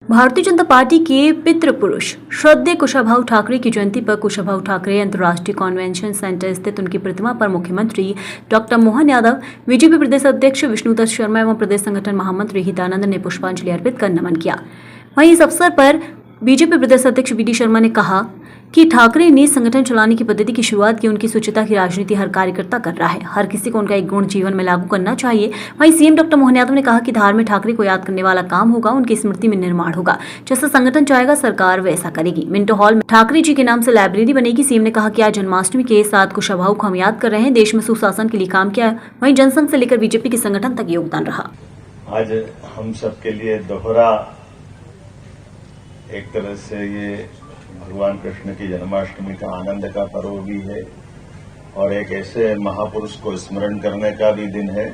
Bharatiya Janata party के पितृ पुरुष श्रद्धेय कुशाभाऊ ठाकरे की जयंती पर कुशाभाऊ ठाकरे अंतर्राष्ट्रीय कन्वेंशन सेंटर स्थित उनकी प्रतिमा पर मुख्यमंत्री डॉक्टर मोहन यादव, बीजेपी प्रदेश अध्यक्ष विष्णुदत्त शर्मा एवं प्रदेश संगठन महामंत्री हितानंद ने पुष्पांजलि अर्पित कर नमन किया। वहीं इस अवसर पर बीजेपी प्रदेश अध्यक्ष बी डी शर्मा ने कहा कि ठाकरे ने संगठन चलाने की पद्धति की शुरुआत की। उनकी स्वच्छता की राजनीति हर कार्यकर्ता कर रहा है। हर किसी को उनका एक गुण जीवन में लागू करना चाहिए। वहीं सीएम डॉक्टर मोहन यादव ने कहा कि धार में ठाकरे को याद करने वाला काम होगा, उनकी स्मृति में निर्माण होगा। जैसा संगठन चाहेगा सरकार वैसा करेगी। मिंटो हॉल में ठाकरे जी के नाम से लाइब्रेरी बनेगी। सीएम ने कहा कि आज जन्माष्टमी के साथ कुशाभाऊ को हम याद कर रहे हैं। देश में सुशासन के लिए काम किया, वहीं जनसंघ से लेकर बीजेपी के संगठन तक योगदान रहा। आज हम सबके लिए दोहरा एक तरह से ये भगवान कृष्ण की जन्माष्टमी का आनंद का पर्व भी है और एक ऐसे महापुरुष को स्मरण करने का भी दिन है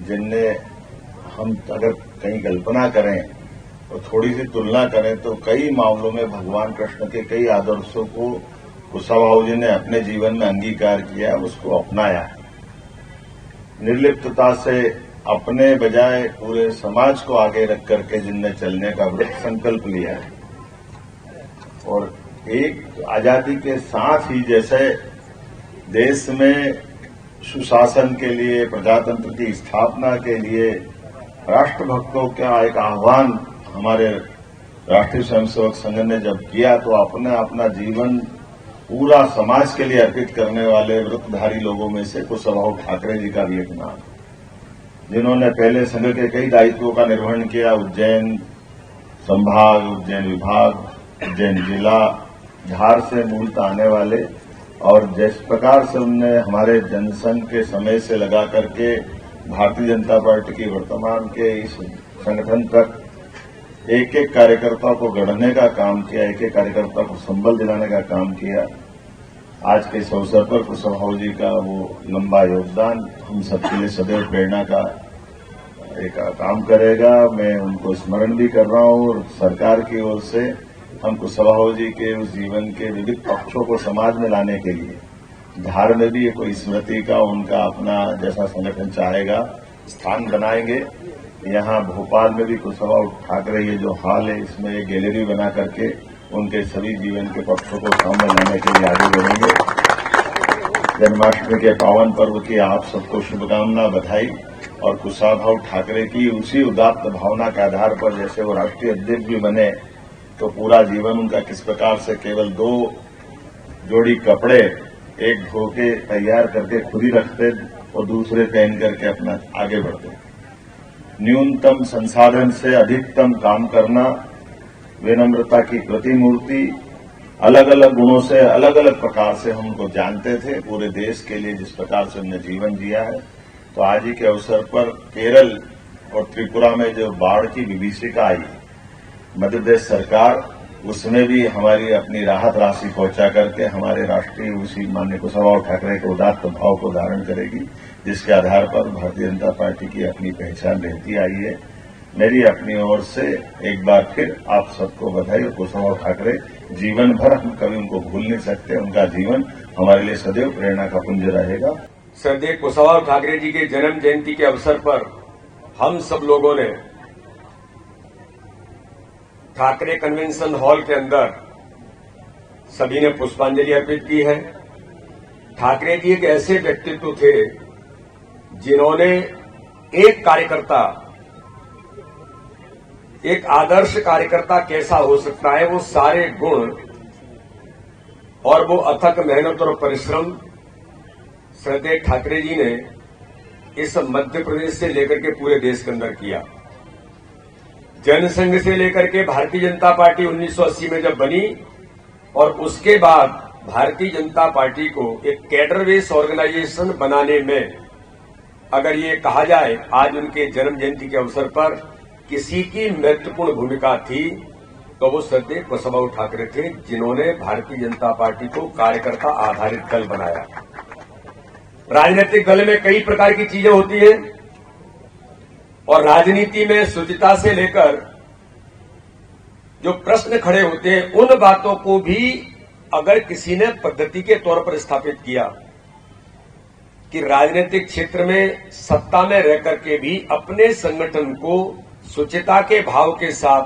जिनने हम अगर कहीं कल्पना करें और थोड़ी सी तुलना करें तो कई मामलों में भगवान कृष्ण के कई आदर्शों को कुशाभाऊ जी ने अपने जीवन में अंगीकार किया, उसको अपनाया। निर्लिप्तता से अपने बजाय पूरे समाज को आगे रख करके जिनने चलने का वृहत संकल्प लिया है और एक आजादी के साथ ही जैसे देश में सुशासन के लिए, प्रजातंत्र की स्थापना के लिए राष्ट्रभक्तों का एक आह्वान हमारे राष्ट्रीय स्वयंसेवक संघ ने जब किया तो अपना जीवन पूरा समाज के लिए अर्पित करने वाले वृत्तधारी लोगों में से कुशाभाऊ ठाकरे जी का भी एक नाम, जिन्होंने पहले संघ के कई दायित्वों का निर्वहन किया। उज्जैन संभाग, उज्जैन विभाग, उज्जैन जिला, धार से मूलतः आने वाले और जिस प्रकार से उनने हमारे जनसंघ के समय से लगा करके भारतीय जनता पार्टी की वर्तमान के इस संगठन तक एक एक कार्यकर्ता को गढ़ने का काम किया, एक एक कार्यकर्ता को संबल दिलाने का काम किया। आज के इस अवसर पर कुशाभाऊ जी का वो लंबा योगदान हम सबके लिए सदैव प्रेरणा का एक काम करेगा। मैं उनको स्मरण भी कर रहा हूं और सरकार की ओर से हम कुशाभाऊ जी के उस जीवन के विविध पक्षों को समाज में लाने के लिए धार में भी कोई स्मृति का उनका अपना जैसा संगठन चाहेगा स्थान बनाएंगे। यहाँ भोपाल में भी कुशाभाऊ ठाकरे ये जो हॉल है इसमें एक गैलरी बना करके उनके सभी जीवन के पक्षों को सामने लाने के लिए आगे बढ़ेंगे। जन्माष्टमी के पावन पर्व की आप सबको शुभकामना, बधाई और कुशाभाऊ ठाकरे की उसी उदात्त भावना के आधार पर जैसे वो राष्ट्रीय अध्यक्ष भी बने तो पूरा जीवन उनका किस प्रकार से केवल 2 जोड़ी कपड़े, एक धो के तैयार करके खुद ही रखते और दूसरे पहन करके अपना आगे बढ़ते। न्यूनतम संसाधन से अधिकतम काम करना, विनम्रता की प्रतिमूर्ति, अलग अलग गुणों से अलग अलग प्रकार से हम उनको जानते थे। पूरे देश के लिए जिस प्रकार से उन्होंने जीवन जिया है, तो आज ही के अवसर पर केरल और त्रिपुरा में जो बाढ़ की विभीषिका आई, मध्य प्रदेश सरकार उसमें भी हमारी अपनी राहत राशि पहुंचा करके हमारे राष्ट्रीय उसी माननीय कुशाभाऊ ठाकरे के उदात्त भाव को धारण करेगी, जिसके आधार पर भारतीय जनता पार्टी की अपनी पहचान रहती आई है। मेरी अपनी ओर से एक बार फिर आप सबको बधाई और कुशाभाऊ ठाकरे जीवन भर हम कभी उनको भूल नहीं सकते। उनका जीवन हमारे लिए सदैव प्रेरणा का पुंज रहेगा। श्रद्धेय कुशाभाऊ ठाकरे जी के जन्म जयंती के अवसर पर हम सब लोगों ने ठाकरे कन्वेंशन हॉल के अंदर सभी ने पुष्पांजलि अर्पित की है। ठाकरे जी एक ऐसे व्यक्तित्व थे जिन्होंने एक कार्यकर्ता, एक आदर्श कार्यकर्ता कैसा हो सकता है, वो सारे गुण और वो अथक मेहनत और परिश्रम श्रद्धेय ठाकरे जी ने इस मध्य प्रदेश से लेकर के पूरे देश के अंदर किया। जनसंघ से लेकर के भारतीय जनता पार्टी 1980 में जब बनी और उसके बाद भारतीय जनता पार्टी को एक कैडर बेस ऑर्गेनाइजेशन बनाने में अगर ये कहा जाए आज उनके जन्म जयंती के अवसर पर किसी की महत्वपूर्ण भूमिका थी तो वो श्रद्धेय कुशाभाऊ ठाकरे थे, जिन्होंने भारतीय जनता पार्टी को कार्यकर्ता आधारित दल बनाया। राजनीतिक दल में कई प्रकार की चीजें होती हैं और राजनीति में शुचिता से लेकर जो प्रश्न खड़े होते हैं उन बातों को भी अगर किसी ने पद्धति के तौर पर स्थापित किया कि राजनीतिक क्षेत्र में सत्ता में रह करके भी अपने संगठन को शुचिता के भाव के साथ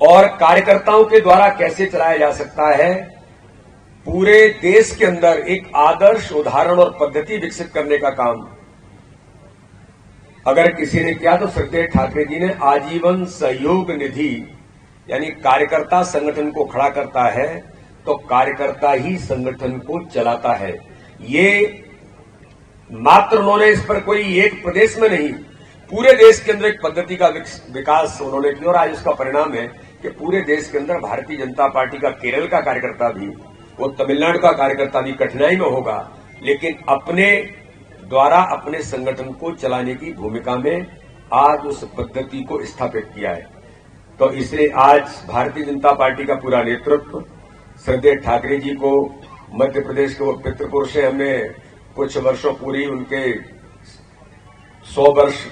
और कार्यकर्ताओं के द्वारा कैसे चलाया जा सकता है, पूरे देश के अंदर एक आदर्श उदाहरण और पद्धति विकसित करने का काम अगर किसी ने किया तो श्रद्धेय ठाकरे जी ने आजीवन सहयोग निधि यानी कार्यकर्ता संगठन को खड़ा करता है तो कार्यकर्ता ही संगठन को चलाता है। ये मात्र उन्होंने इस पर कोई एक प्रदेश में नहीं, पूरे देश के अंदर एक पद्धति का विकास उन्होंने किया और आज उसका परिणाम है कि पूरे देश के अंदर भारतीय जनता पार्टी का केरल का कार्यकर्ता भी, वो तमिलनाडु का कार्यकर्ता भी कठिनाई में होगा, लेकिन अपने द्वारा अपने संगठन को चलाने की भूमिका में आज उस पद्धति को स्थापित किया है। तो इसलिए आज भारतीय जनता पार्टी का पूरा नेतृत्व श्रद्धेय ठाकरे जी को, मध्य प्रदेश के वो पितृपुरुष है, हमने कुछ वर्षों पूरी उनके 100 वर्ष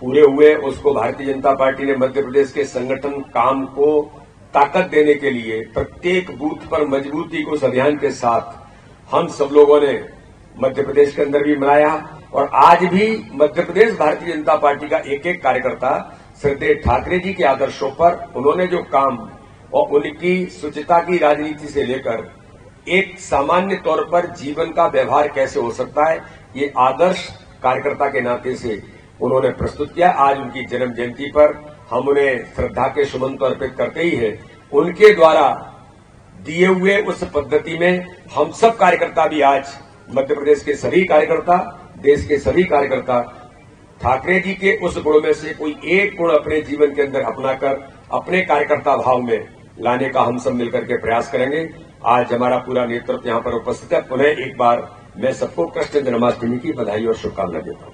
पूरे हुए, उसको भारतीय जनता पार्टी ने मध्य प्रदेश के संगठन काम को ताकत देने के लिए प्रत्येक बूथ पर मजबूती को उस अभियान के साथ हम सब लोगों ने मध्य प्रदेश के अंदर भी मनाया और आज भी मध्य प्रदेश भारतीय जनता पार्टी का एक एक कार्यकर्ता श्रद्धेय ठाकरे जी के आदर्शों पर उन्होंने जो काम और उनकी शुचिता की राजनीति से लेकर एक सामान्य तौर पर जीवन का व्यवहार कैसे हो सकता है, ये आदर्श कार्यकर्ता के नाते से उन्होंने प्रस्तुत किया। आज उनकी जन्म जयंती पर हम उन्हें श्रद्धा के सुमन तो अर्पित करते ही हैं, उनके द्वारा दिए हुए उस पद्धति में हम सब कार्यकर्ता भी आज मध्य प्रदेश के सभी कार्यकर्ता, देश के सभी कार्यकर्ता ठाकरे जी के उस गुण में से कोई एक गुण अपने जीवन के अंदर अपनाकर अपने कार्यकर्ता भाव में लाने का हम सब मिलकर के प्रयास करेंगे। आज हमारा पूरा नेतृत्व यहां पर उपस्थित है। पुनः एक बार मैं सबको कृष्ण जन्माष्टमी की बधाई और शुभकामनाएं देता हूं।